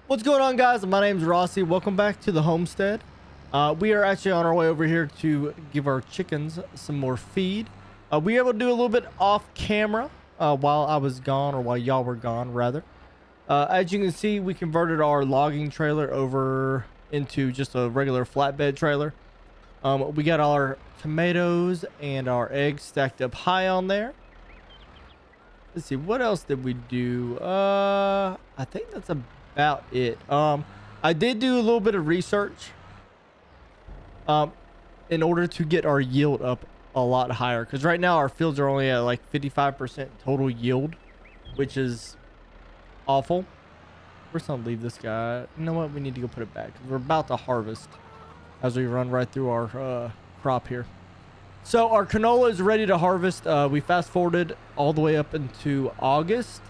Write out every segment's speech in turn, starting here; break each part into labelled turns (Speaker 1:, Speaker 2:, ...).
Speaker 1: What's going on, guys? My name's Rossie. Welcome back to the homestead. We are actually on our way over here to give our chickens some more feed. We were able to do a little bit off camera while I was gone, or while y'all were gone, rather. As you can see, we converted our logging trailer over into just a regular flatbed trailer. We got our tomatoes and our eggs stacked up high on there. Let's see, what else did we do? I think that's about it. I did do a little bit of research in order to get our yield up a lot higher, because right now our fields are only at like 55% total yield, which is awful. We're just gonna leave this guy. You know what? We need to go put it back, 'cause we're about to harvest as we run right through our crop here. So our canola is ready to harvest. We fast forwarded all the way up into August.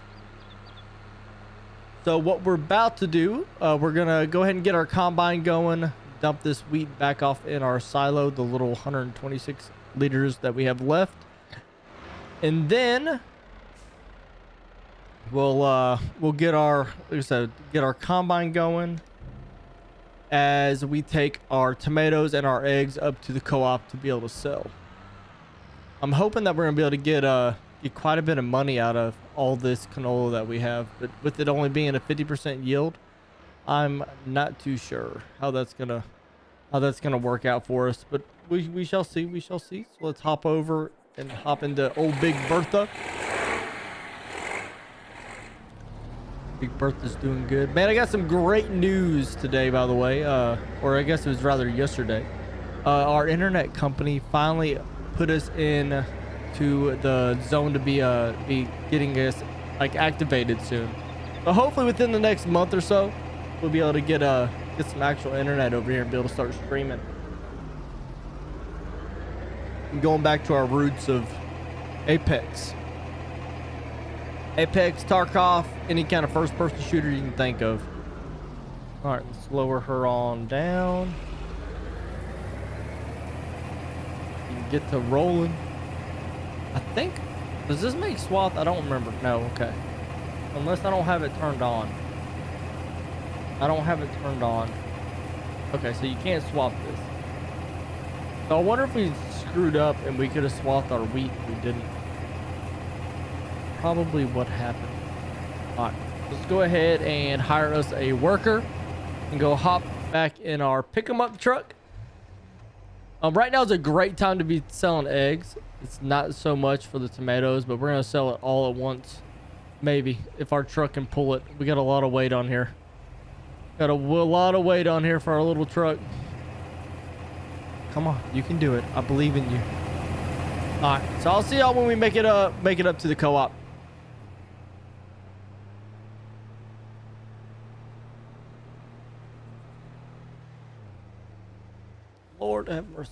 Speaker 1: So what we're about to do, we're gonna go ahead and get our combine going, dump this wheat back off in our silo, the little 126 liters that we have left, and then we'll get our, like I said, get our combine going as we take our tomatoes and our eggs up to the co-op to be able to sell. I'm hoping that we're gonna be able to get quite a bit of money out of all this canola that we have, but with it only being a 50% yield, I'm not too sure how that's gonna work out for us. But we shall see. We shall see. So let's hop over and hop into old Big Bertha. Big Bertha's doing good, man. I got some great news today, by the way, or I guess it was rather yesterday. Our internet company finally put us in to the zone to be getting us like activated soon. So hopefully within the next month or so, we'll be able to get some actual internet over here and be able to start streaming. And going back to our roots of Apex, Tarkov, any kind of first-person shooter you can think of. All right, let's lower her on down. Get to rolling. I think, does this make swath? I don't remember. No, okay. Unless I don't have it turned on. I don't have it turned on. Okay, so you can't swap this. So I wonder if we screwed up and we could have swapped our wheat. We didn't. Probably what happened. All right, let's go ahead and hire us a worker and go hop back in our pick 'em up truck. Right now is a great time to be selling eggs. It's not so much for the tomatoes, but we're gonna sell it all at once. Maybe if our truck can pull it. We got a lot of weight on here. Got a lot of weight on here for our little truck. Come on, you can do it. I believe in you. All right, so I'll see y'all when we make it up to the co-op. Lord have mercy.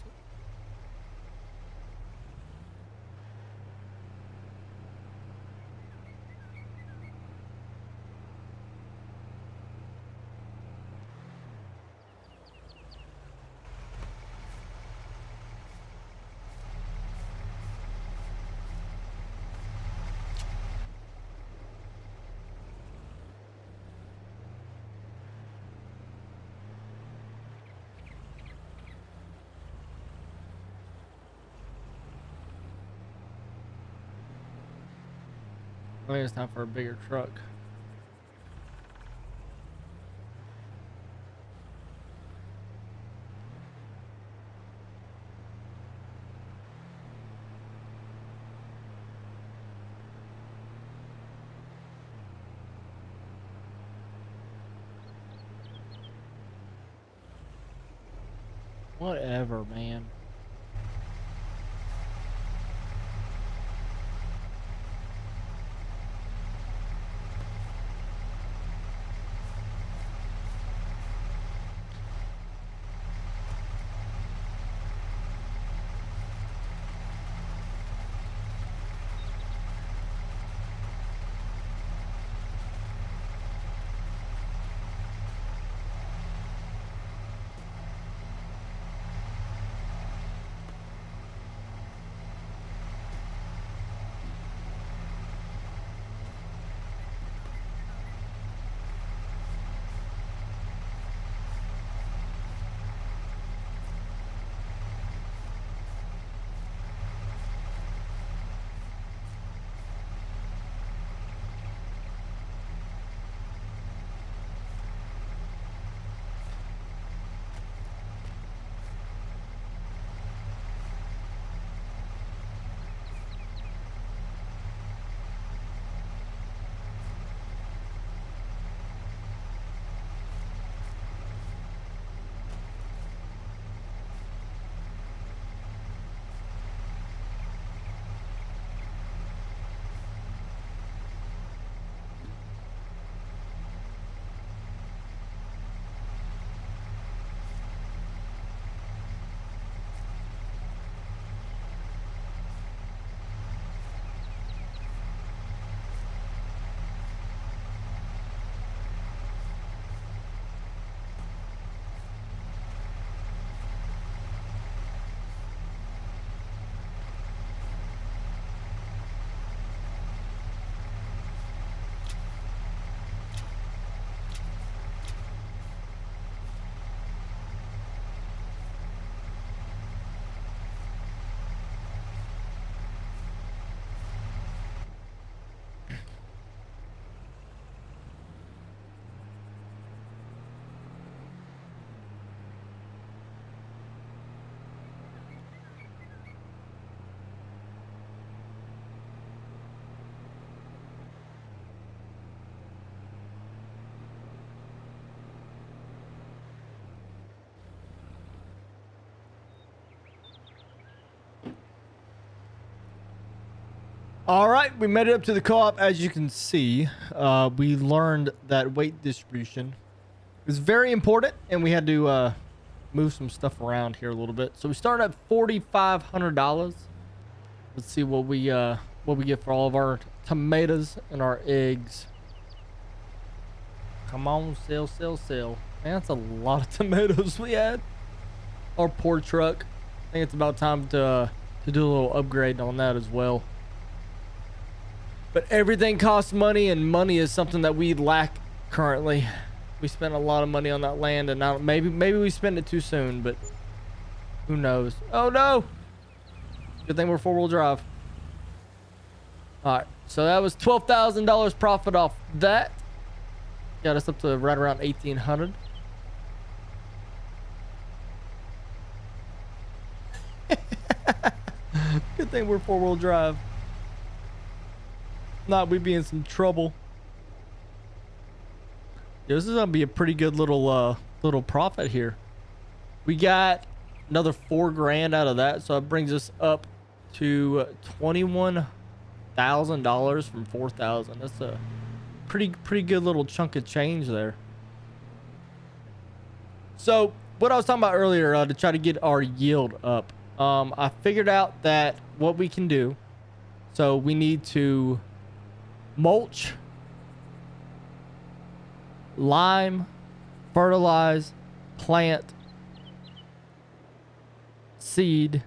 Speaker 1: I think it's time for a bigger truck. Whatever, man. All right, we made it up to the co-op. As you can see, we learned that weight distribution is very important, and we had to move some stuff around here a little bit. So we started at $4,500. Let's see what we get for all of our tomatoes and our eggs. Come on, sell, sell, sell. Man, that's a lot of tomatoes we had. Our poor truck. I think it's about time to do a little upgrade on that as well. But everything costs money, and money is something that we lack currently. We spent a lot of money on that land, and now maybe we spent it too soon, but who knows? Oh no! Good thing we're four-wheel drive. All right, so that was $12,000 profit off that. Got us up to right around 1,800. Good thing we're four-wheel drive. Not, we'd be in some trouble. Yeah, this is gonna be a pretty good little profit here. We got another $4,000 out of that, so it brings us up to $21,000 from 4,000. That's a pretty good little chunk of change there. So what I was talking about earlier, to try to get our yield up, I figured out that what we can do. So we need to mulch, lime, fertilize, plant, seed,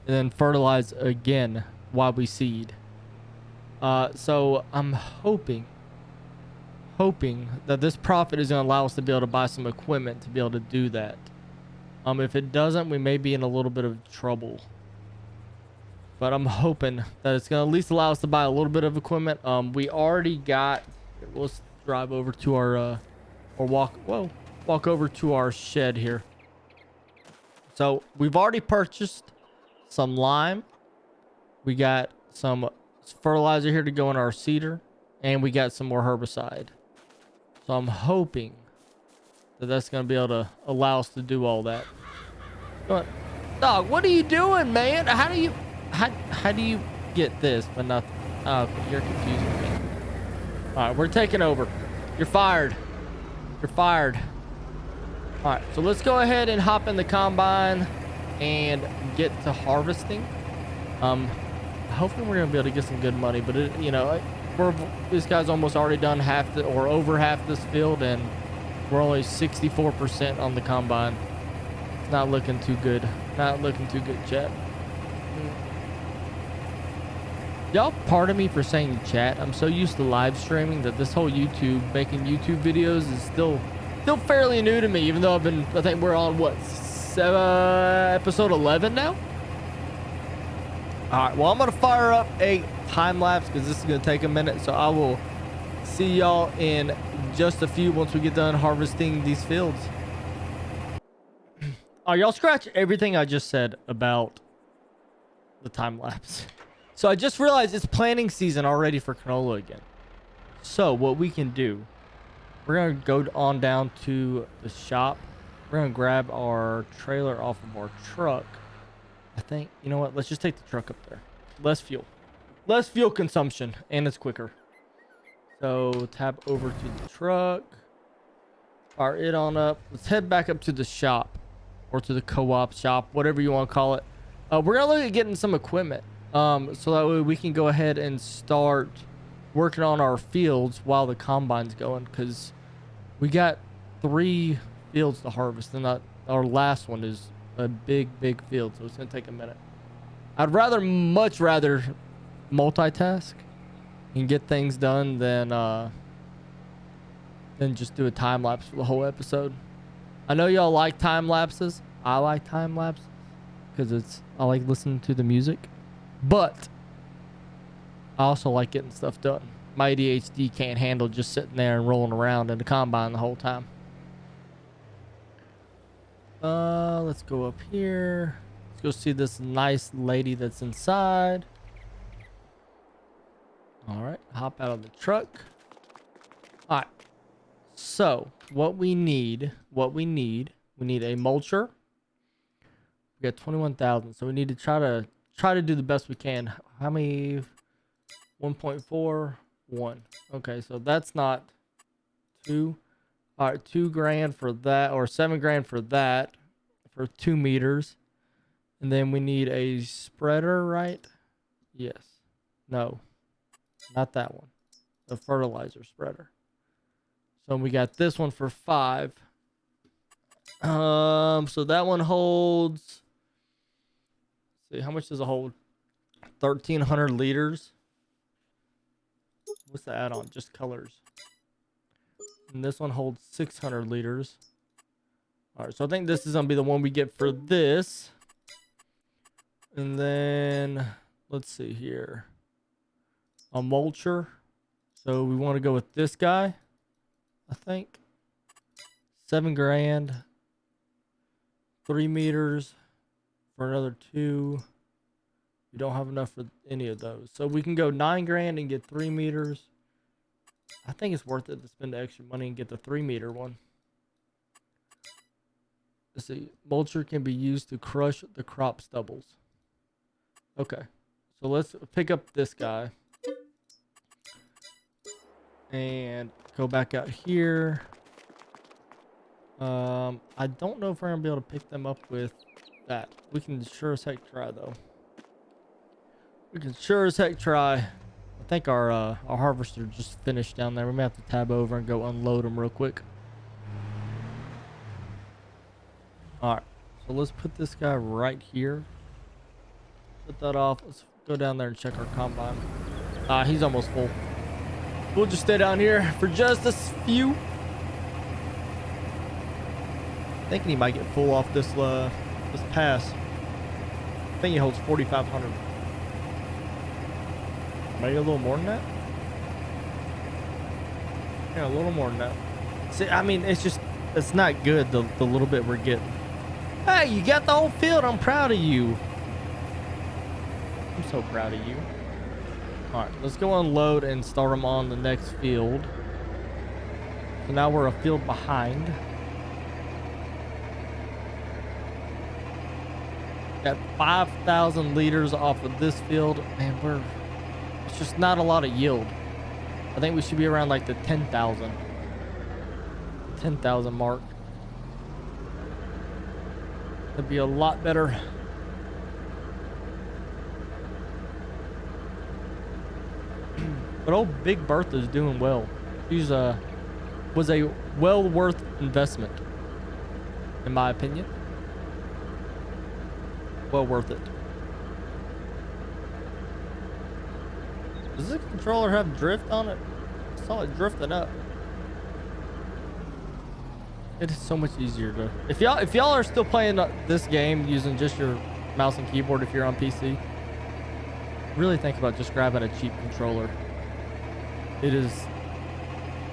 Speaker 1: and then fertilize again while we seed. So I'm hoping that this profit is going to allow us to be able to buy some equipment to be able to do that. If it doesn't, we may be in a little bit of trouble. But I'm hoping that it's going to at least allow us to buy a little bit of equipment. We already got... Let's drive over to our... or walk over to our shed here. So we've already purchased some lime. We got some fertilizer here to go in our cedar. And we got some more herbicide. So I'm hoping that that's going to be able to allow us to do all that. But, dog, what are you doing, man? How do you get this but nothing? Oh, you're confusing me. All right, we're taking over. You're fired. You're fired. All right, so let's go ahead and hop in the combine and get to harvesting. Hopefully we're gonna be able to get some good money, but this guy's almost already done over half this field, and we're only 64% on the combine. It's not looking too good. Not looking too good, chat. Y'all pardon me for saying chat. I'm so used to live streaming that this whole making YouTube videos is still fairly new to me, even though I think we're on what, episode 11 now? All right, well, I'm gonna fire up a time lapse because this is gonna take a minute, so I will see y'all in just a few once we get done harvesting these fields. Oh, y'all scratch everything I just said about the time lapse. So I just realized it's planting season already for canola again. So what we can do, we're gonna go on down to the shop. We're gonna grab our trailer off of our truck. I think, you know what? Let's just take the truck up there. Less fuel consumption, and it's quicker. So tab over to the truck. Fire it on up. Let's head back up to the shop, or to the co-op shop, whatever you want to call it. We're gonna look at getting some equipment, so that way we can go ahead and start working on our fields while the combine's going, because we got 3 fields to harvest, and our last one is a big field, so it's gonna take a minute. I'd much rather multitask and get things done than just do a time lapse for the whole episode. I know y'all like time lapses. I like time lapses because I like listening to the music, but I also like getting stuff done. My ADHD can't handle just sitting there and rolling around in the combine the whole time. Let's go up here. Let's go see this nice lady that's inside. All right, hop out of the truck. All right. So what we need a mulcher. We got 21,000, so we need to try to do the best we can. How many? 1.41. Okay, so that's not two. All right, 2 grand for that, or 7 grand for that, for 2 meters. And then we need a spreader, right? Yes. No, not that one. The fertilizer spreader. So we got this one for 5. So that one holds. Let's see, how much does it hold? 1,300 liters. What's the add-on? Just colors. And this one holds 600 liters. All right, so I think this is gonna be the one we get for this. And then let's see here. A mulcher. So we want to go with this guy, I think. 7 grand. 3 meters for another 2. We don't have enough for any of those. So we can go 9 grand and get 3 meters. I think it's worth it to spend the extra money and get the 3 meter one. Let's see. Mulcher can be used to crush the crop stubbles. Okay. So let's pick up this guy. And go back out here. I don't know if we're going to be able to pick them up with that. We can sure as heck try, though. We can sure as heck try. I think our harvester just finished down there. We may have to tab over and go unload them real quick. Alright, so let's put this guy right here. Put that off. Let's go down there and check our combine. He's almost full. We'll just stay down here for just a few. Thinking he might get full off this pass. I think he holds 4,500. Maybe a little more than that. Yeah, a little more than that. See, I mean, it's not good, the little bit we're getting. Hey, you got the whole field. I'm proud of you. I'm so proud of you. All right, let's go unload and start them on the next field. So now we're a field behind. Got 5,000 liters off of this field. Man, it's just not a lot of yield. I think we should be around like the 10,000 mark. That'd be a lot better. But old Big Bertha's doing well. She's was a well worth investment, in my opinion. Well worth it. Does this controller have drift on it? I saw it drifting up. It is so much easier to. If y'all are still playing this game using just your mouse and keyboard, if you're on PC, really think about just grabbing a cheap controller. It is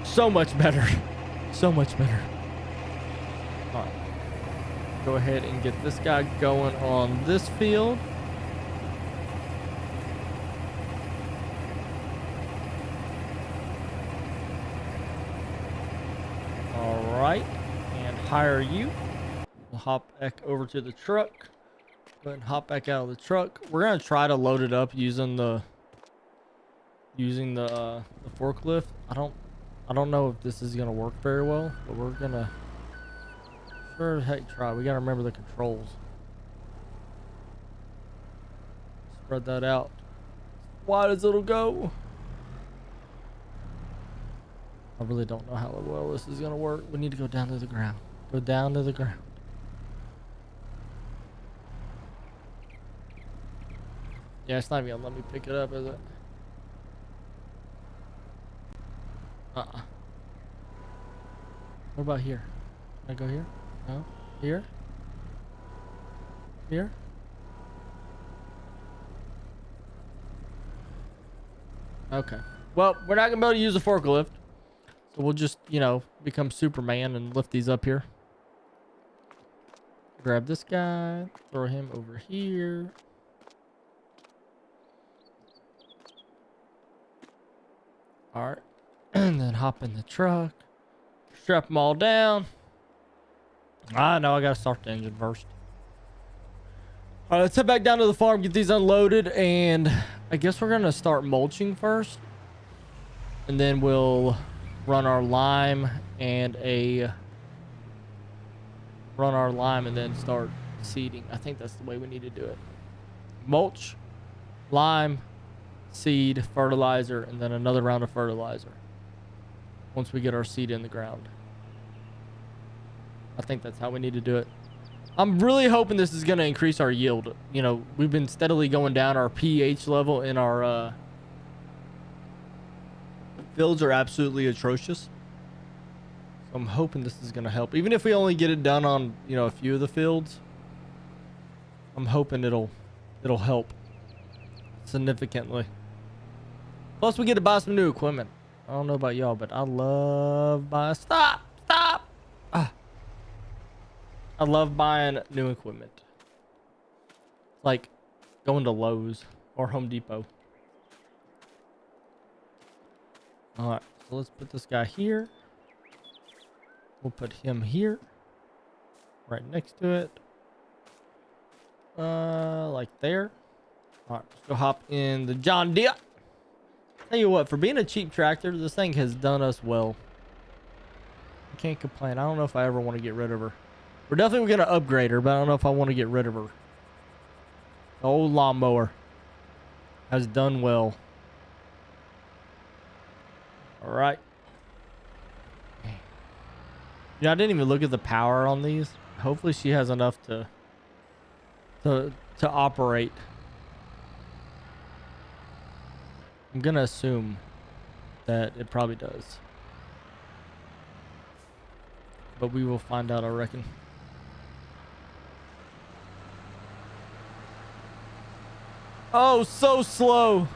Speaker 1: so much better. So much better. All right. Go ahead and get this guy going on this field. All right. And hire you. We'll hop back over to the truck. Go ahead and hop back out of the truck. We're going to try to load it up using the forklift. I don't know if this is gonna work very well, but we're gonna sure as heck try. We gotta remember the controls. Spread that out as wide as it'll go. I really don't know how well this is gonna work. We need to go down to the ground. Go down to the ground. Yeah, it's not even gonna let me pick it up, is it? What about here? Can I go here? No? Here? Here? Okay. Well, we're not gonna be able to use the forklift. So we'll just, become Superman and lift these up here. Grab this guy, throw him over here. Alright. And then hop in the truck. Strap them all down. No, I gotta start the engine first. All right, let's head back down to the farm, get these unloaded, and I guess we're gonna start mulching first, and then we'll run our lime and then start seeding. I think that's the way we need to do it. Mulch, lime, seed, fertilizer, and then another round of fertilizer once we get our seed in the ground. I think that's how we need to do it. I'm really hoping this is going to increase our yield. You know, we've been steadily going down. Our pH level in our fields are absolutely atrocious. So I'm hoping this is going to help. Even if we only get it done on, you know, a few of the fields, I'm hoping it'll help significantly. Plus, we get to buy some new equipment. I don't know about y'all, but I love buying... Stop! I love buying new equipment. Like going to Lowe's or Home Depot. Alright, so let's put this guy here. We'll put him here. Right next to it. Like there. Alright, let's go hop in the John Deere. Tell you what, for being a cheap tractor, this thing has done us well. I can't complain. I don't know if I ever want to get rid of her. We're definitely going to upgrade her, but I don't know if I want to get rid of her. The old lawnmower has done well. All right. Yeah, I didn't even look at the power on these. Hopefully she has enough to operate. I'm going to assume that it probably does. But we will find out, I reckon. Oh, so slow.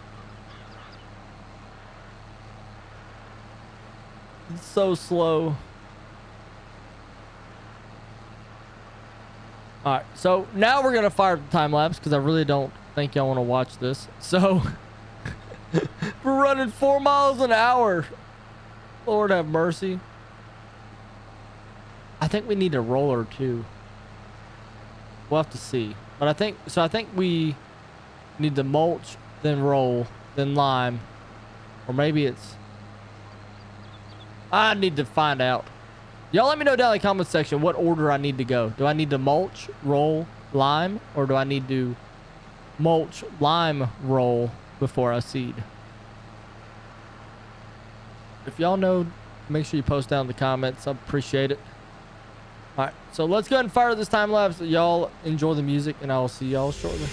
Speaker 1: It's so slow. All right, so now we're gonna fire the time lapse because I really don't think y'all want to watch this. So we're running 4 miles an hour. Lord have mercy. I think we need a roller too. We'll have to see. But I think we need to mulch, then roll, then lime. Or maybe it's... I need to find out. Y'all let me know down in the comment section what order I need to go. Do I need to mulch, roll, lime? Or do I need to mulch, lime, roll before I seed? If y'all know, make sure you post down in the comments. I appreciate it. Alright, so let's go ahead and fire this time lapse. Y'all enjoy the music, and I will see y'all shortly.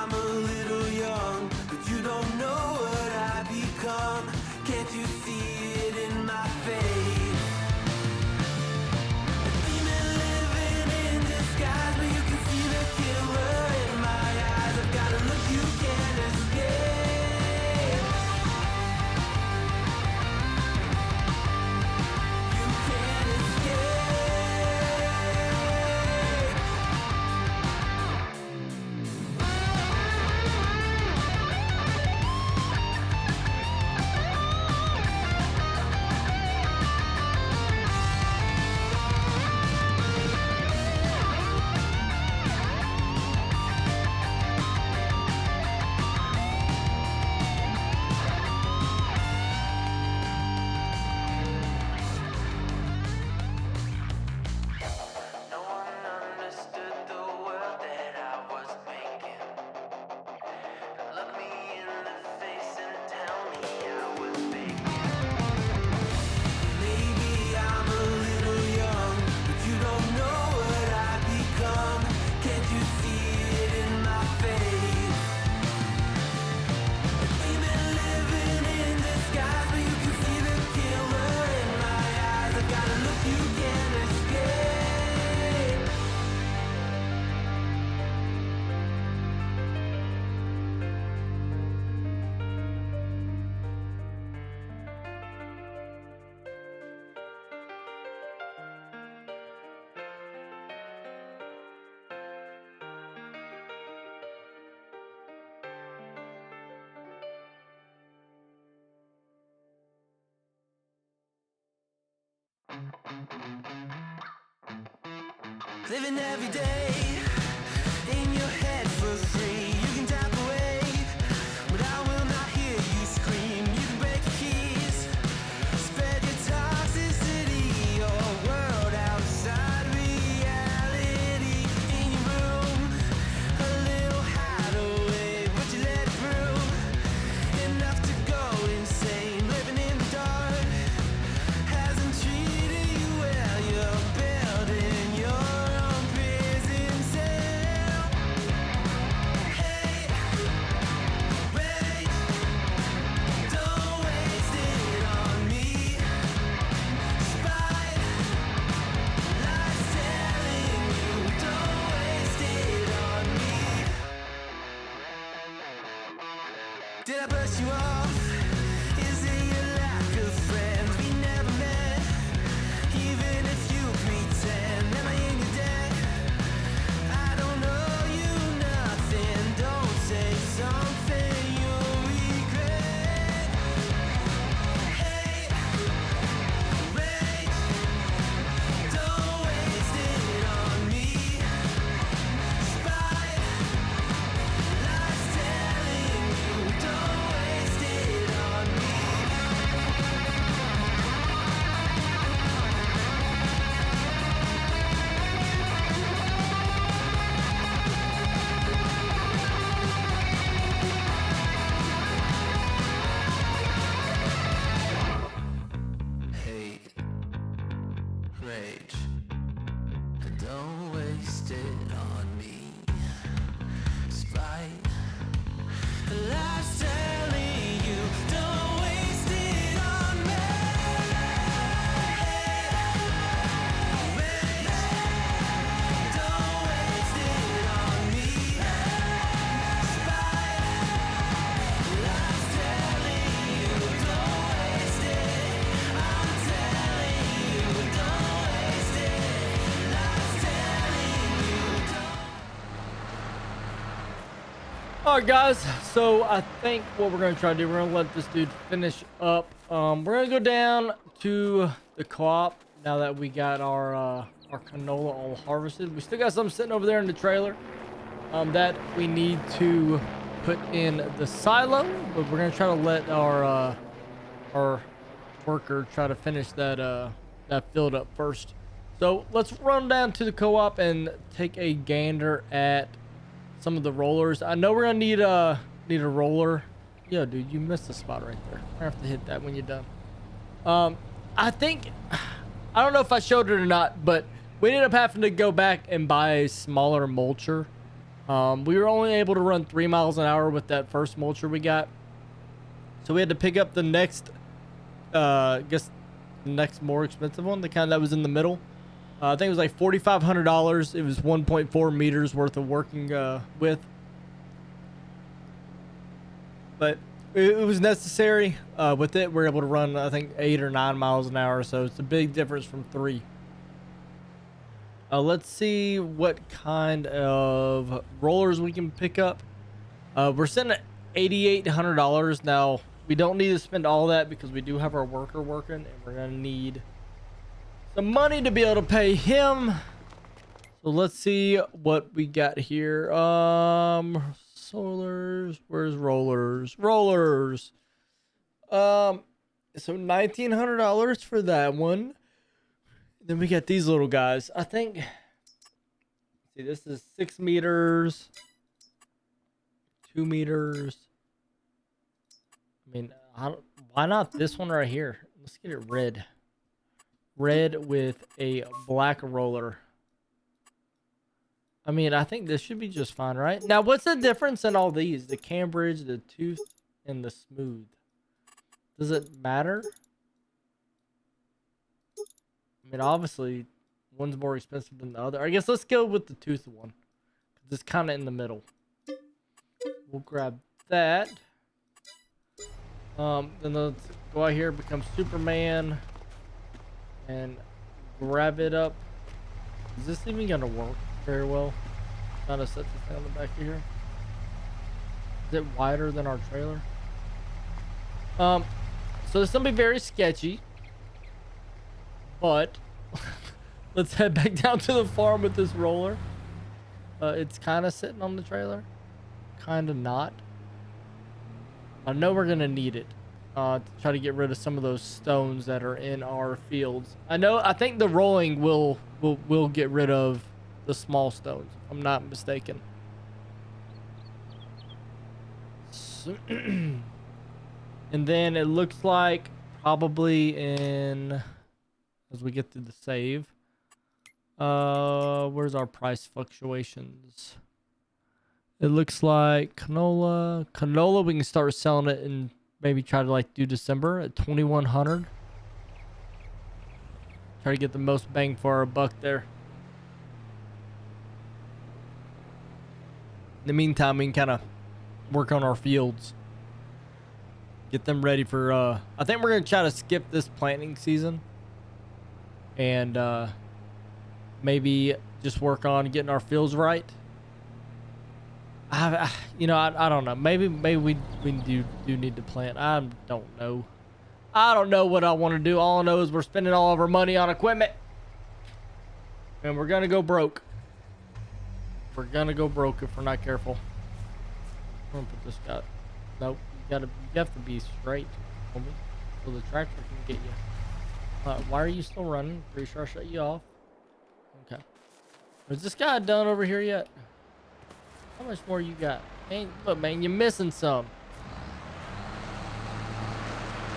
Speaker 2: I'm a little young, but you don't know what I've become. Can't you see it in my face? A demon living in disguise, but you can see the killer in my eyes. I've got a look you can't escape. You can't escape. No one understood the world that I was making. Look me in the face and tell me I was faking. Maybe I'm a little young, but you don't know what I've become. Can't you see it in my face? A demon living in disguise, but you can see the killer in my eyes. I've got a look you can't escape. Living every day in your head for free. You can tap away, but I will not hear you scream. You can break the keys, spread your toxicity, your world outside reality. In your room, a little hideaway, but you let it through. Enough to go insane, living in the dark hasn't treated you well. You're building your own prison cell. Hey, wait, don't waste it on me. Spite, lies telling you, don't waste it on me. Did I brush you off? Is it your lack of friends? We never met, even if you pretend. Am I in your debt? I don't owe you nothing. Don't say something you'll regret. Hey, wait, don't waste it on me. Spite, lies telling you, don't waste it on me. Hate, rage, don't waste it on me. Spite, life's telling you, don't waste it on me. Wait, don't waste it on me. Spite, life's telling you, don't waste it. I'm telling you, don't waste it. Life's telling you, don't.
Speaker 1: All right, guys. So I think what we're gonna try to do, we're gonna let this dude finish up. We're gonna go down to the co-op now that we got our canola all harvested. We still got some sitting over there in the trailer that we need to put in the silo, but we're gonna try to let our worker try to finish that that field up first. So let's run down to the co-op and take a gander at some of the rollers. I know we're gonna need a roller. Yo, dude, you missed the spot right there. We're gonna have to hit that when you're done. I think, I don't know if I showed it or not, but we ended up having to go back and buy a smaller mulcher We were only able to run 3 miles an hour with that first mulcher we got. So we had to pick up the next, I guess, the next more expensive one, the kind that was in the middle. I think it was like $4,500. It was 1.4 meters worth of working width. But it was necessary. With it, we're able to run, I think, 8 or 9 miles an hour. So it's a big difference from 3. Let's see what kind of rollers we can pick up. We're sitting at $8,800. Now, we don't need to spend all that because we do have our worker working, and we're going to need some money to be able to pay him. So let's see what we got here. Solars, where's rollers? Rollers. So $1,900 for that one. Then we got these little guys. I think, see, this is 6 meters, 2 meters. I mean, why not this one right here? Let's get it red. Red with a black roller. I mean, I think this should be just fine, right? Now, what's the difference in all these? The Cambridge, the Tooth, and the Smooth. Does it matter? I mean, obviously, one's more expensive than the other. I guess let's go with the Tooth one. It's kind of in the middle. We'll grab that. Then let's go out here, become Superman, and grab it up. Is this even gonna work very well? Trying to set this thing on the back of here. Is it wider than our trailer? So this is gonna be very sketchy, but let's head back down to the farm with this roller. It's kind of sitting on the trailer, kind of not. I know we're gonna need it to try to get rid of some of those stones that are in our fields. I think the rolling will get rid of the small stones, if I'm not mistaken. So, and then it looks like probably in, as we get through the save, where's our price fluctuations? It looks like canola we can start selling it and maybe try to like do December at 2,100. Try to get the most bang for our buck there. In the meantime, we can kind of work on our fields, get them ready for I think we're gonna try to skip this planting season and maybe just work on getting our fields right. I don't know. Maybe we do need to plant. I don't know. I don't know what I want to do. All I know is we're spending all of our money on equipment, and we're gonna go broke. We're gonna go broke if we're not careful. I'm gonna put this guy. Nope. You have to be straight, homie, so the tractor can get you. Why are you still running? Pretty sure I shut you off. Okay. Is this guy done over here yet? How much more you got? Man, look, man, you're missing some.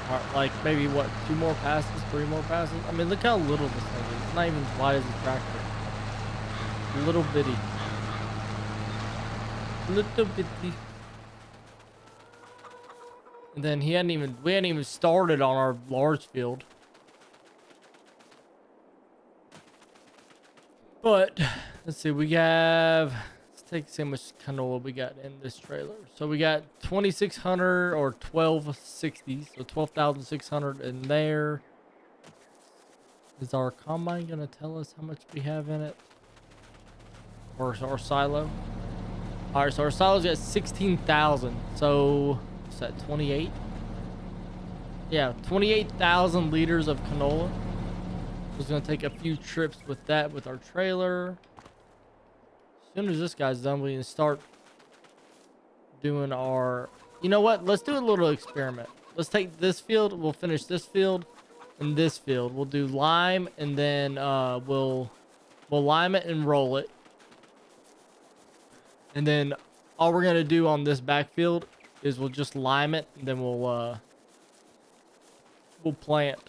Speaker 1: Or like maybe what, 2 more passes, 3 more passes? I mean, look how little this thing is. It's not even as wide as a tractor. Little bitty. Little bitty. And then we hadn't even started on our large field. But let's see, let's see how much canola we got in this trailer. So we got 2,600 or 1,260, so 12,600 in there. Is our combine gonna tell us how much we have in it? Or our silo? All right, so our silo's got 16,000. So what's that, 28? Yeah, 28,000 liters of canola. It's gonna take a few trips with that with our trailer. As soon as this guy's done, we can start doing our, you know what, let's do a little experiment. Let's take this field, we'll finish this field and this field. We'll do lime, and then we'll lime it and roll it, and then all we're gonna do on this backfield is we'll just lime it, and then we'll plant.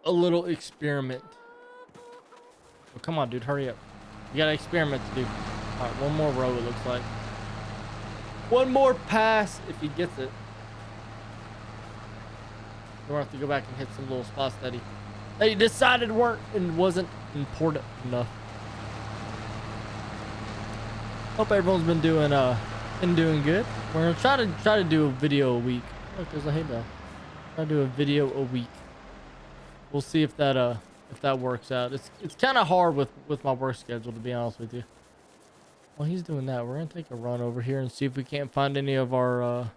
Speaker 1: A little experiment. Oh, come on, dude, hurry up. You got an experiment to do. All right, one more row, it looks like. One more pass if he gets it. We'll have to go back and hit some little spots that he decided weren't and wasn't important enough. Hope everyone's been doing good. We're gonna try to do a video a week. Look, there's a hay bale. Try to do a video a week. We'll see if that works out. It's kind of hard with my work schedule, to be honest with you. While he's doing that, we're gonna take a run over here and see if we can't find any of our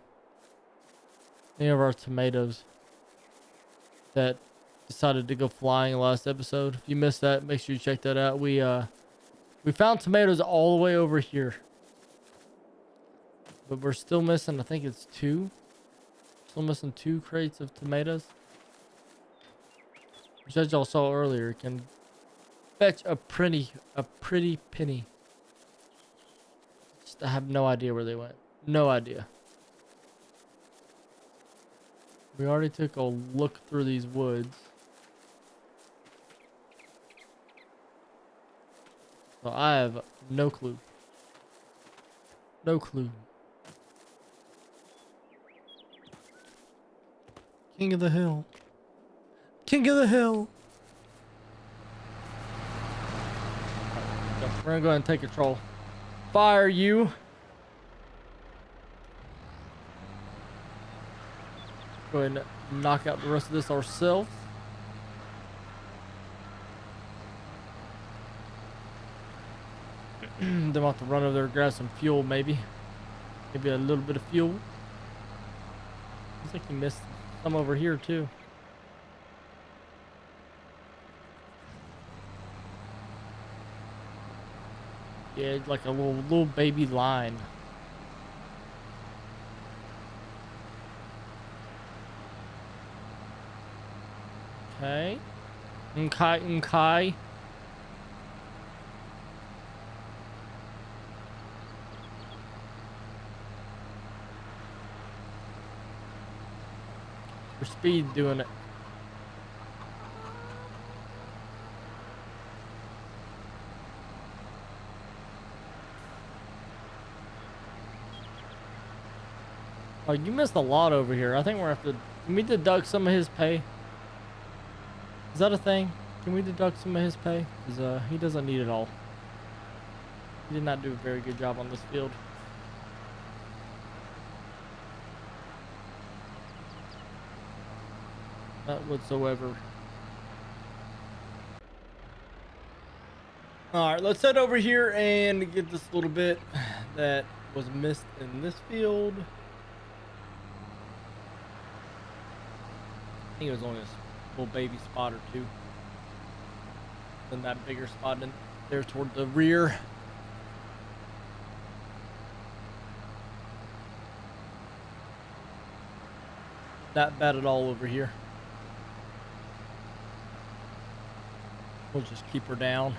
Speaker 1: tomatoes that decided to go flying last episode. If you missed that, make sure you check that out. We found tomatoes all the way over here, but we're still missing, I think it's 2. Still missing 2 crates of tomatoes, which, as y'all saw earlier, can fetch a pretty penny. Just I have no idea where they went. No idea. We already took a look through these woods. So I have no clue. No clue. King of the hill. King of the hill. We're gonna go ahead and take control. Fire you. Go ahead and knock out the rest of this ourselves. Then we'll have to run over there and grab some fuel, maybe. Maybe a little bit of fuel. Looks like you missed some over here too. Yeah, like a little baby line. Okay. Okay. For speed doing it. Oh, you missed a lot over here. I think we're gonna have to. Can we deduct some of his pay? Is that a thing? Can we deduct some of his pay? Because he doesn't need it all. He did not do a very good job on this field. Not whatsoever. Alright, let's head over here and get this little bit that was missed in this field. I think it was only a little baby spot or 2. Then that bigger spot in there toward the rear. Not bad at all over here. We'll just keep her down.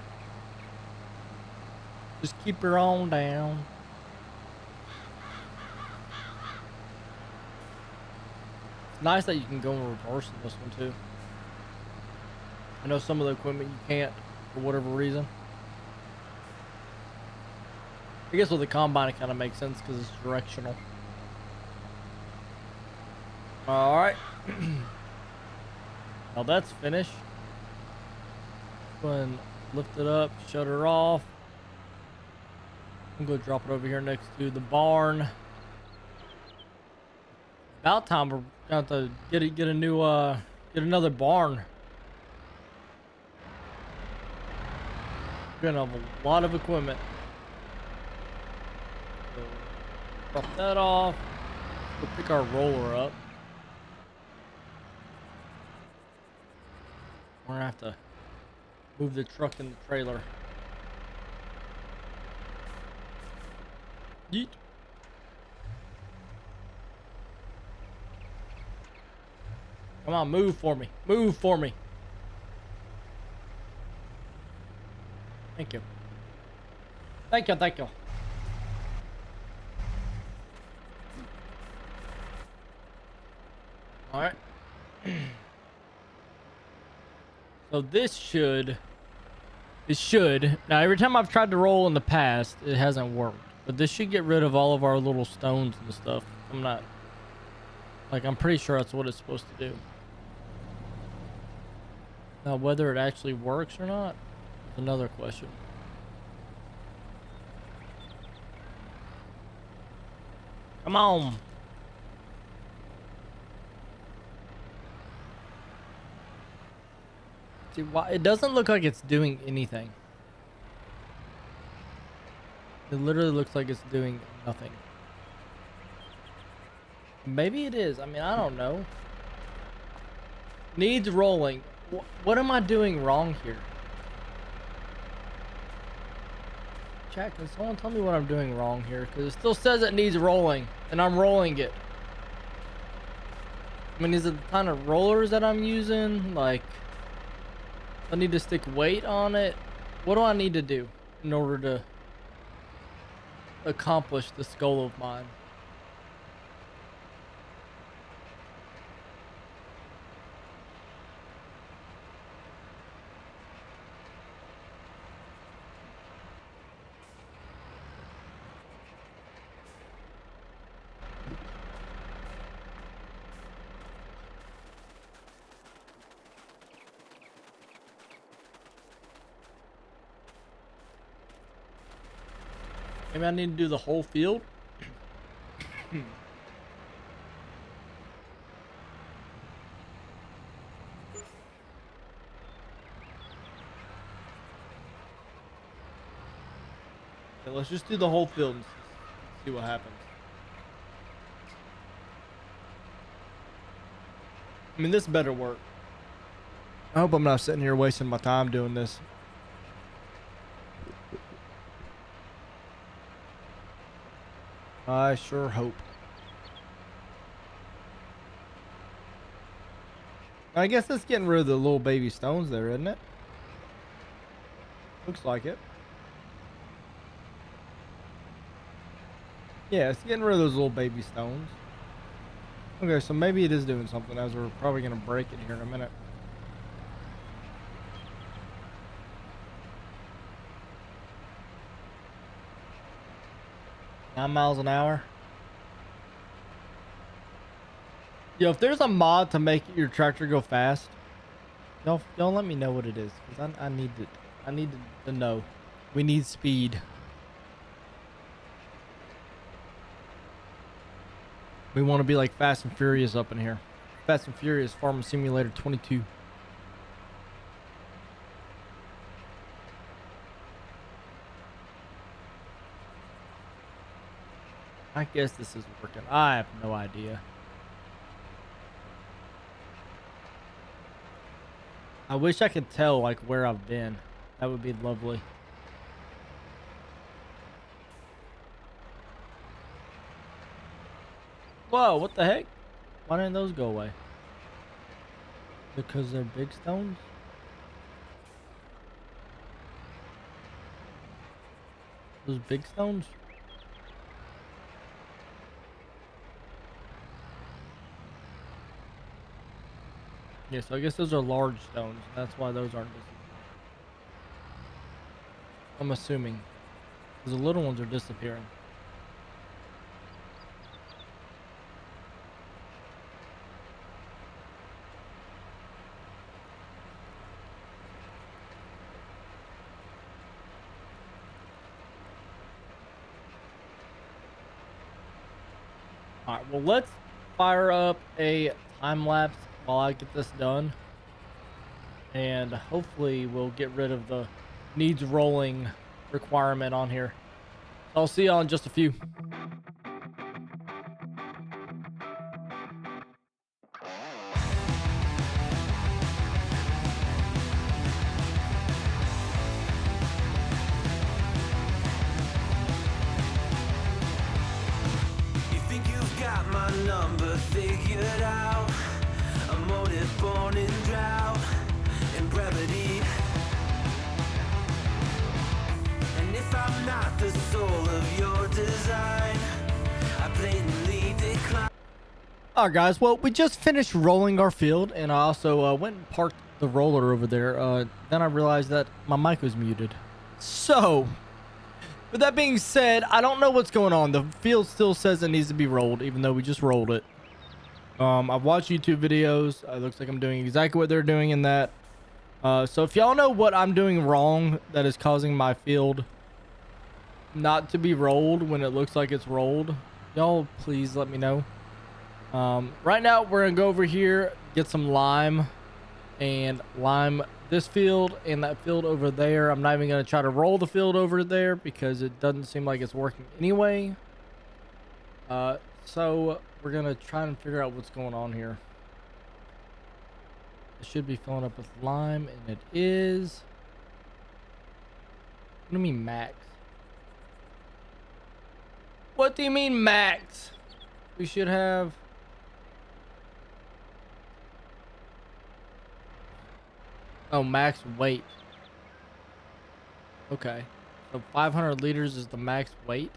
Speaker 1: Just keep her on down. It's nice that you can go in reverse in this one too. I know some of the equipment you can't for whatever reason. I guess with the combine it kind of makes sense because it's directional. All right. Now that's finished. Go ahead and lift it up, shut her off. I'm gonna drop it over here next to the barn. About time we're going to get a new get another barn. We're gonna have a lot of equipment. So drop that off. We'll pick our roller up. We're gonna have to move the truck and the trailer. Yeet. Come on, move for me. Move for me. Thank you. Thank you, thank you. All right. So this should It should. Now, every time I've tried to roll in the past, it hasn't worked. But this should get rid of all of our little stones and stuff. I'm not... Like, I'm pretty sure that's what it's supposed to do. Now, whether it actually works or not is another question. Come on. See, why it doesn't look like it's doing anything. It literally looks like it's doing nothing. Maybe it is. I mean, I don't know. Needs rolling. What am I doing wrong here? Chat, can someone tell me what I'm doing wrong here? Because it still says it needs rolling, and I'm rolling it. I mean, is it the kind of rollers that I'm using? Like, I need to stick weight on it. What do I need to do in order to accomplish this goal of mine? Maybe I need to do the whole field. Okay, let's just do the whole field and see what happens. I mean, this better work. I hope I'm not sitting here wasting my time doing this. I sure hope. I guess that's getting rid of the little baby stones there, isn't it? Looks like it. Yeah, it's getting rid of those little baby stones. Okay, so maybe it is doing something, as we're probably going to break it here in a minute. $9 miles an hour. Yo, if there's a mod to make your tractor go fast, don't let me know what it is, because I need to know. We need speed. We want to be like Fast and Furious up in here. Fast and Furious Farming Simulator 22. I guess this is working. I have no idea. I wish I could tell like where I've been. That would be lovely. Whoa, what the heck? Why didn't those go away? Because they're big stones? Those big stones? Yeah, so I guess those are large stones. That's why those aren't disappearing. I'm assuming. Because the little ones are disappearing. Alright, well, let's fire up a time lapse while I get this done, and hopefully we'll get rid of the needs rolling requirement on here. I'll see y'all in just a few.
Speaker 2: You think you've got my number figured out? A motive born in drought and brevity. And if I'm not the soul of your design, I blatantly decline.
Speaker 1: Alright guys, well, we just finished rolling our field, and I also went and parked the roller over there. Then I realized that my mic was muted. So, with that being said, I don't know what's going on. The field still says it needs to be rolled, even though we just rolled it. I've watched YouTube videos. It looks like I'm doing exactly what they're doing in that. So if y'all know what I'm doing wrong that is causing my field not to be rolled when it looks like it's rolled, y'all please let me know. Right now we're gonna go over here, get some lime, and lime this field and that field over there. I'm not even gonna try to roll the field over there because it doesn't seem like it's working anyway. So we're gonna try and figure out what's going on here. It should be filling up with lime, and it is. What do you mean max? What do you mean max? We should have. Oh, max weight. Okay. So 500 liters is the max weight.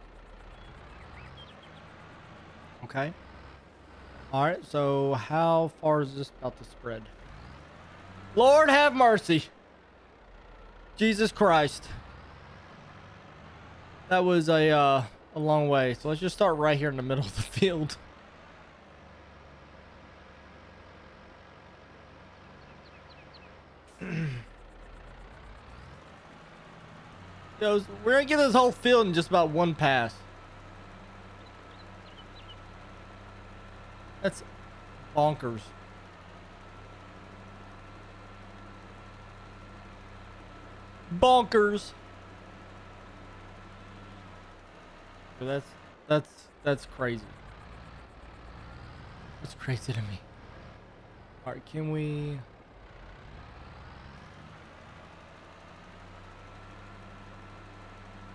Speaker 1: Okay. All right. So how far is this about to spread? Lord have mercy. Jesus Christ. That was a long way. So let's just start right here in the middle of the field. Yo, we're gonna get this whole field in just about one pass. That's bonkers. Bonkers. That's crazy. That's crazy to me. All right, can we?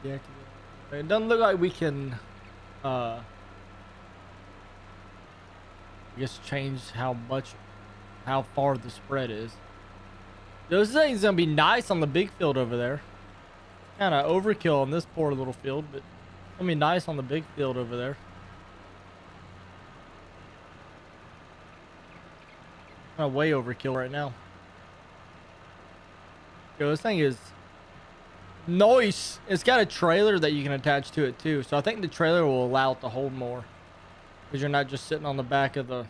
Speaker 1: Yeah, it doesn't look like we can. I guess change how far the spread is. Those things gonna be nice on the big field over there. Kind of overkill on this poor little field, but gonna be nice on the big field over there. Kind of way overkill right now. Yo, this thing is nice. It's got a trailer that you can attach to it too, so I think the trailer will allow it to hold more, because you're not just sitting on the back of the.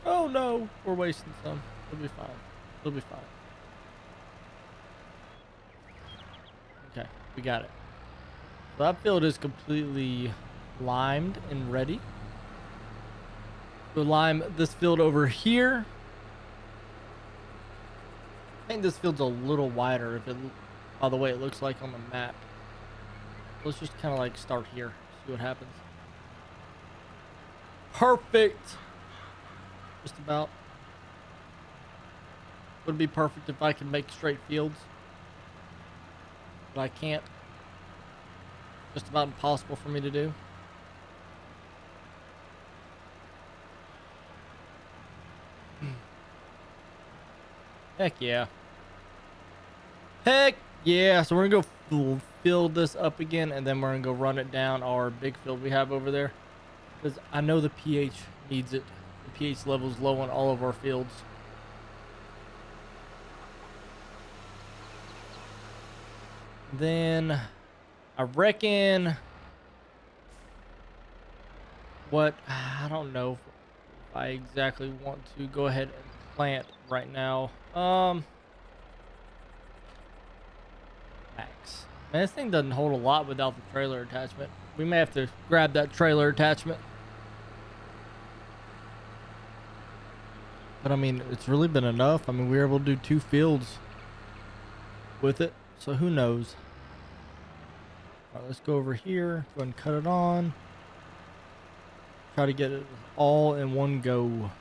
Speaker 1: Oh no, we're wasting some. It'll be fine. It'll be fine. Okay, we got it. So that field is completely limed and ready. We'll lime this field over here. I think this field's a little wider if it, by the way it looks like on the map. Let's just kind of like start here, see what happens. Perfect. Just about. Would be perfect if I could make straight fields, but I can't. Just about impossible for me to do. Heck yeah. Heck yeah. So we're gonna go fill this up again, and then we're gonna go run it down our big field we have over there, because I know the pH needs it. The pH level is low on all of our fields. Then I reckon I don't know if I exactly want to go ahead and plant right now. Max. Man, this thing doesn't hold a lot without the trailer attachment. We may have to grab that trailer attachment. But I mean, it's really been enough. I mean, we were able to do 2 fields with it, so who knows. All right, let's go over here, go ahead and cut it on. Try to get it all in one go.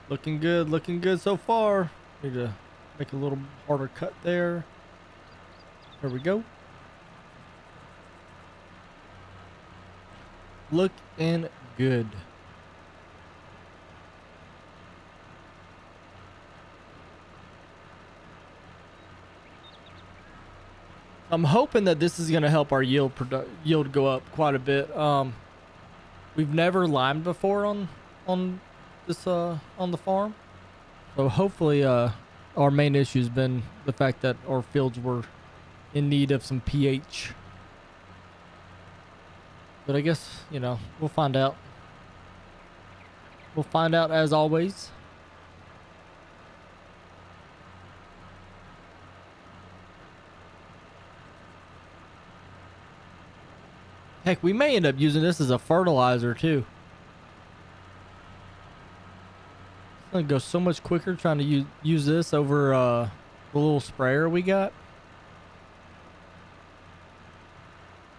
Speaker 1: Looking good so far. Need to make a little harder cut there. There we go. Looking good. I'm hoping that this is going to help our yield go up quite a bit. We've never limed before on this on the farm. So hopefully our main issue has been the fact that our fields were in need of some pH. But I guess, you know, we'll find out. We'll find out as always. Heck, we may end up using this as a fertilizer too. It's gonna go so much quicker trying to use this over the little sprayer we got.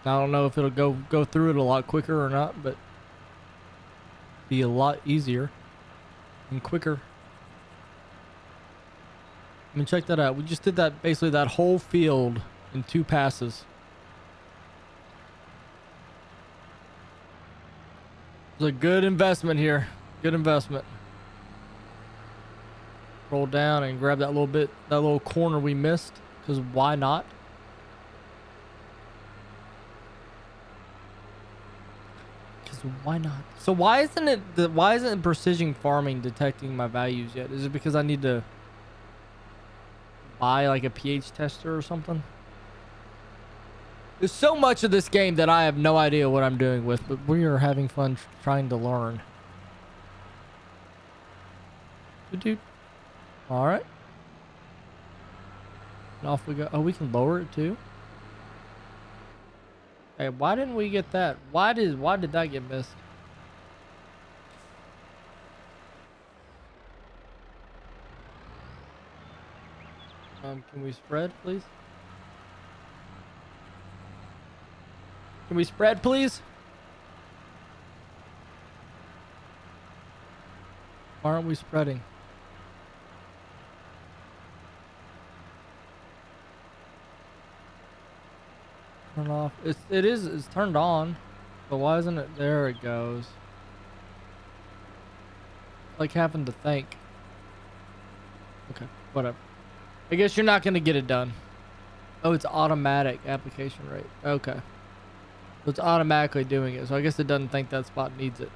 Speaker 1: I don't know if it'll go through it a lot quicker or not, but be a lot easier and quicker. I mean, check that out. We just did that, basically that whole field in 2 passes. It's a good investment here. Good investment. Roll down and grab that little corner we missed, because why not? Because why not? So why isn't precision farming detecting my values yet? Is it because I need to buy like a pH tester or something? There's so much of this game that I have no idea what I'm doing with, but we are having fun trying to learn. Dude. All right. And off we go. Oh, we can lower it too. Hey, why didn't we get that? Why did that get missed? Can we spread, please? Can we spread, please? Why aren't we spreading? Turn off. It's turned on. But why isn't it? There it goes. Like having to think. Okay, whatever. I guess you're not gonna get it done. Oh, it's automatic application rate. Okay. So it's automatically doing it. So I guess it doesn't think that spot needs it.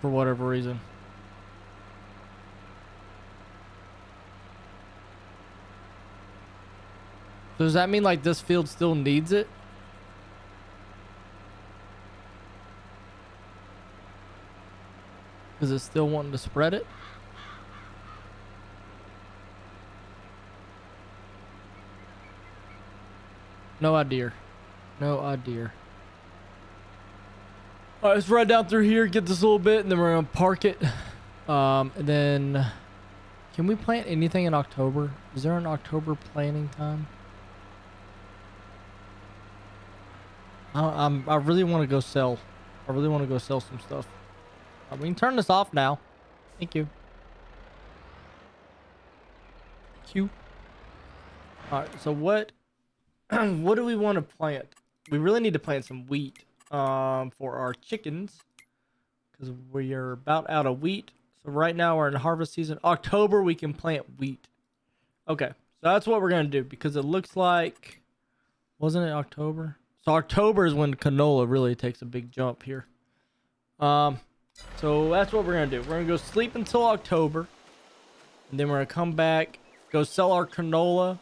Speaker 1: For whatever reason. So does that mean like this field still needs it? Because it's still wanting to spread it? No idea. No idea. All right, let's ride down through here, get this little bit, and then we're gonna park it. And then, can we plant anything in October? Is there an October planting time? I really want to go sell. I really want to go sell some stuff. We can turn this off now. Thank you. Q. All right. So what? What do we want to plant? We really need to plant some wheat. For our chickens, because we are about out of wheat. So right now we're in harvest season. October we can plant wheat. Okay, so that's what we're gonna do, because it looks like, wasn't it October? So October is when canola really takes a big jump here. So that's what we're gonna do. We're gonna go sleep until October, and then we're gonna come back, go sell our canola,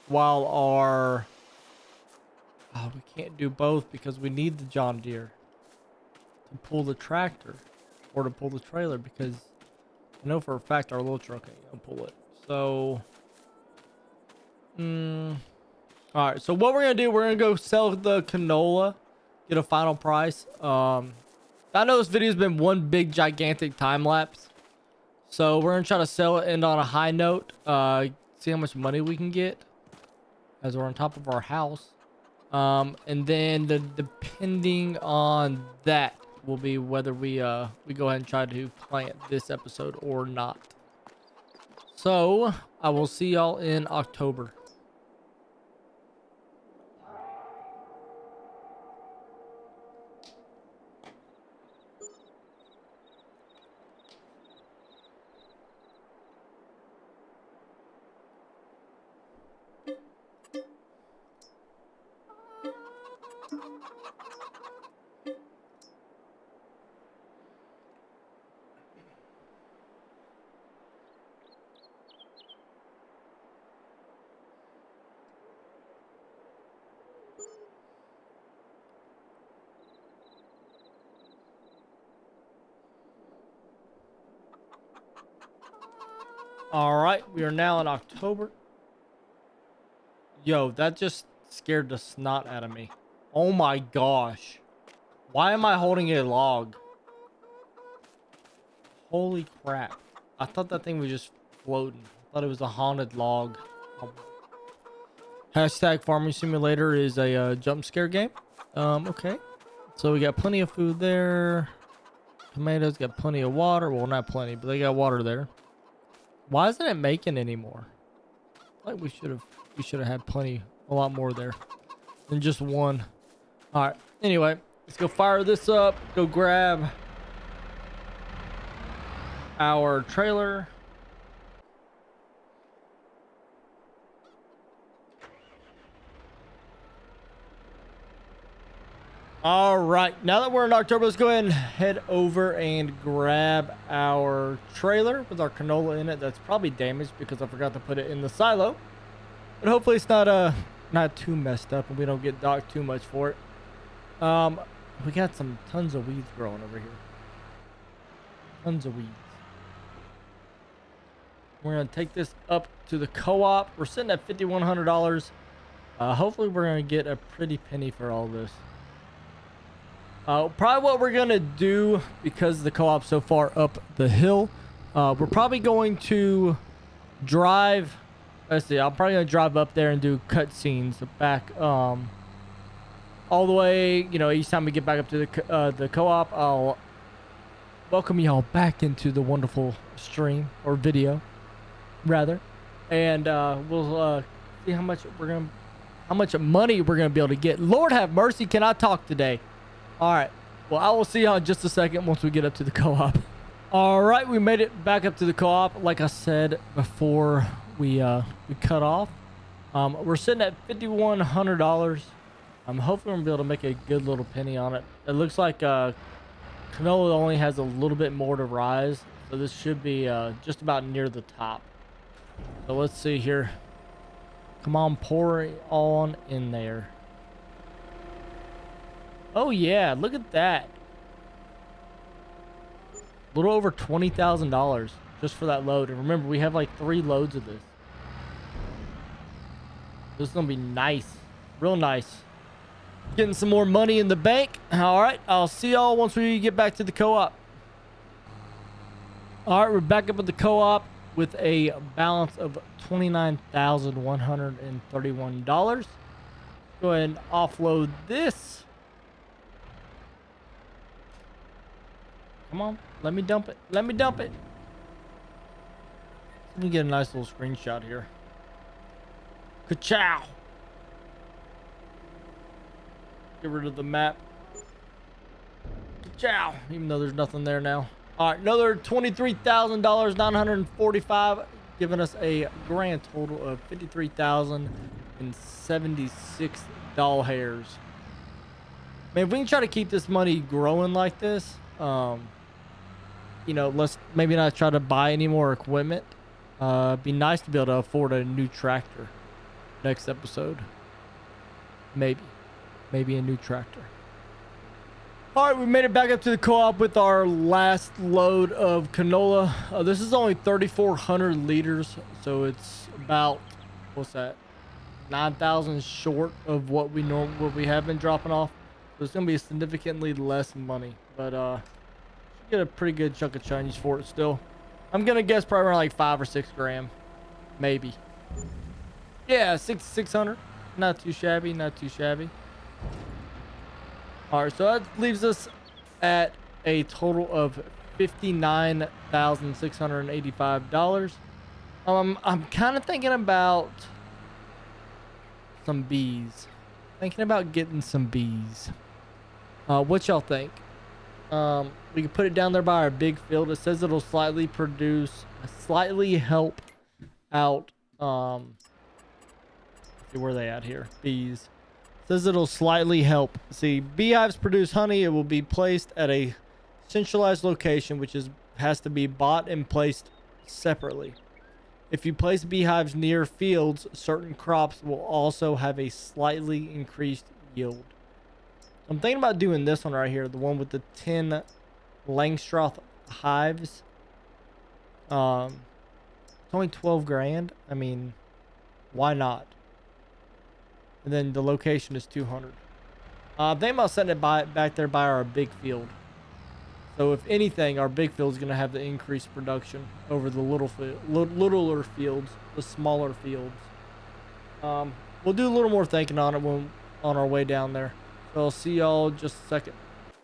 Speaker 1: while our we can't do both because we need the John Deere to pull the tractor or to pull the trailer, because I know for a fact our little truck ain't gonna pull it. So, all right. So what we're gonna do? We're gonna go sell the canola, get a final price. I know this video's been one big gigantic time lapse, so we're gonna try to sell it, end on a high note. See how much money we can get as we're on top of our house. And then depending on that will be whether we go ahead and try to plant this episode or not. So I will see y'all in October. All right, we are now in October. Yo, that just scared the snot out of me. Oh my gosh. Why am I holding a log? Holy crap. I thought that thing was just floating. I thought it was a haunted log. Oh. Hashtag Farming Simulator is a jump scare game. Okay. So we got plenty of food there. Tomatoes, got plenty of water. Well, not plenty, but they got water there. Why isn't it making anymore? Like we should have had plenty, a lot more there than just one. All right. Anyway, let's go fire this up. Go grab our trailer. All right. Now that we're in October, let's go ahead and head over and grab our trailer with our canola in it. That's probably damaged because I forgot to put it in the silo. But hopefully it's not too messed up and we don't get docked too much for it. We got some tons of weeds growing over here. Tons of weeds. We're gonna take this up to the co-op. We're sitting at $5,100. Hopefully we're gonna get a pretty penny for all this. Probably what we're gonna do, because the co-op's so far up the hill, we're probably going to drive. Let's see. I'm probably gonna drive up there and do cutscenes back, all the way. You know, each time we get back up to the co-op, I'll welcome y'all back into the wonderful stream or video, rather, and we'll see how much money we're gonna be able to get. Lord have mercy, can I talk today? All right. Well, I will see y'all in just a second once we get up to the co-op. All right, we made it back up to the co-op. Like I said before, we cut off. We're sitting at $5,100. Hopefully we're gonna be able to make a good little penny on it. It looks like canola only has a little bit more to rise, so this should be just about near the top. So let's see here. Come on, pour it on in there. Oh yeah, look at that. A little over $20,000 just for that load. And remember, we have like 3 loads of this. This is gonna be nice, real nice. Getting some more money in the bank. All right, I'll see y'all once we get back to the co-op. All right, we're back up at the co-op with a balance of $29,131. Go ahead and offload this. Come on, let me dump it. Let me dump it. Let me get a nice little screenshot here. Ka-chow. Get rid of the map. Ka-chow. Even though there's nothing there now. All right, another $23,000, giving us a grand total of $53,076. Man, if we can try to keep this money growing like this, you know, let's maybe not try to buy any more equipment. It'd be nice to be able to afford a new tractor next episode. Maybe a new tractor. All right, we made it back up to the co-op with our last load of canola. This is only 3,400 liters, so it's about, what's that, 9,000 short of what we have been dropping off. So it's gonna be significantly less money, but should get a pretty good chunk of Chinese for it still. I'm gonna guess probably around like 5 or 6 grand, maybe. Yeah, 600. Not too shabby, not too shabby. All right, so that leaves us at a total of $59,685. I'm kind of thinking about some bees. Thinking about getting some bees. What y'all think? We can put it down there by our big field. It says it'll slightly help out. Let's see where they at here. Bees. Says it'll slightly help. See, beehives produce honey. It will be placed at a centralized location, which has to be bought and placed separately. If you place beehives near fields, certain crops will also have a slightly increased yield. I'm thinking about doing this one right here, the one with the 10 Langstroth hives. It's only 12 grand. I mean, why not? And then the location is 200. They must send it back there by our big field. So if anything, our big field is going to have the increased production over the littler fields, the smaller fields. We'll do a little more thinking on it when on our way down there. So I'll see y'all just a second.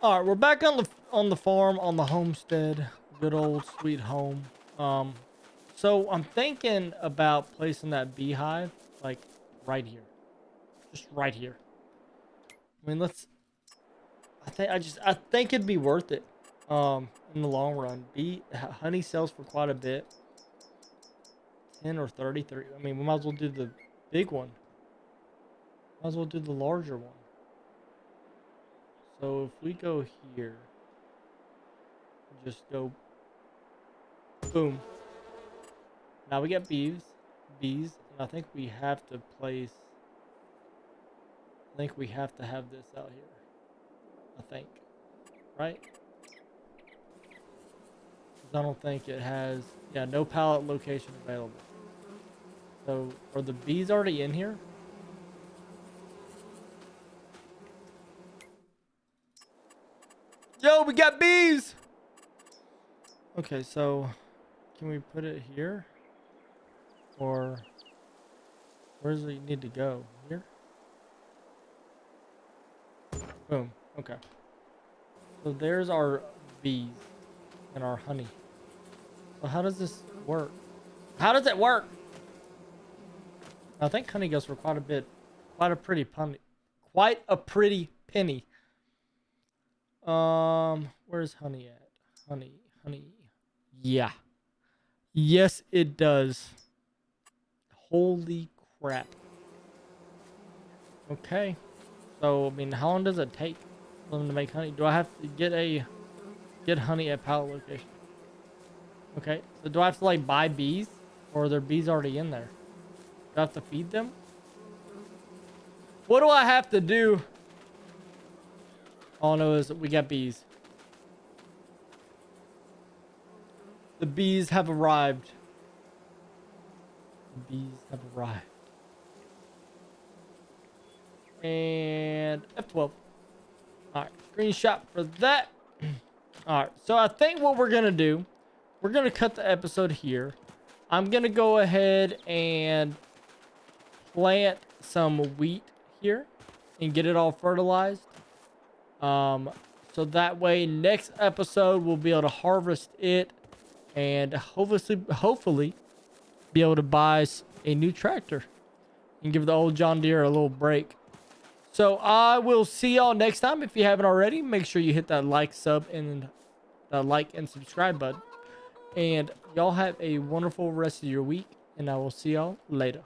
Speaker 1: All right, we're back on the farm, on the homestead, good old sweet home. So I'm thinking about placing that beehive like right here, just right here. I mean, I think it'd be worth it. In the long run, honey sells for quite a bit. 10 or 30. I mean, we might as well do the big one. Might as well do the larger one. So if we go here, just go boom. Now we get bees, and I think we have to place. I think we have to have this out here. I think, right? I don't think it has. Yeah, no pallet location available. So are the bees already in here? Yo, we got bees. Okay, so can we put it here? Or where does it need to go? Here? Boom. Okay. So there's our bees and our honey. So how does this work? How does it work? I think honey goes for quite a bit. Quite a pretty penny. Quite a pretty penny. Where's honey at? Honey. Yeah. Yes, it does. Holy crap. Okay. So, I mean, how long does it take for them to make honey? Do I have to get honey at pallet location? Okay. So do I have to like buy bees? Or are there bees already in there? Do I have to feed them? What do I have to do? All I know is that we got bees. The bees have arrived. The bees have arrived. And F12. Alright, screenshot for that. Alright, so I think what we're going to do, we're going to cut the episode here. I'm going to go ahead and plant some wheat here and get it all fertilized. So that way next episode we'll be able to harvest it and hopefully be able to buy a new tractor and give the old John Deere a little break. So I will see y'all next time. If you haven't already, make sure you hit that like, sub, and subscribe button. And y'all have a wonderful rest of your week, and I will see y'all later.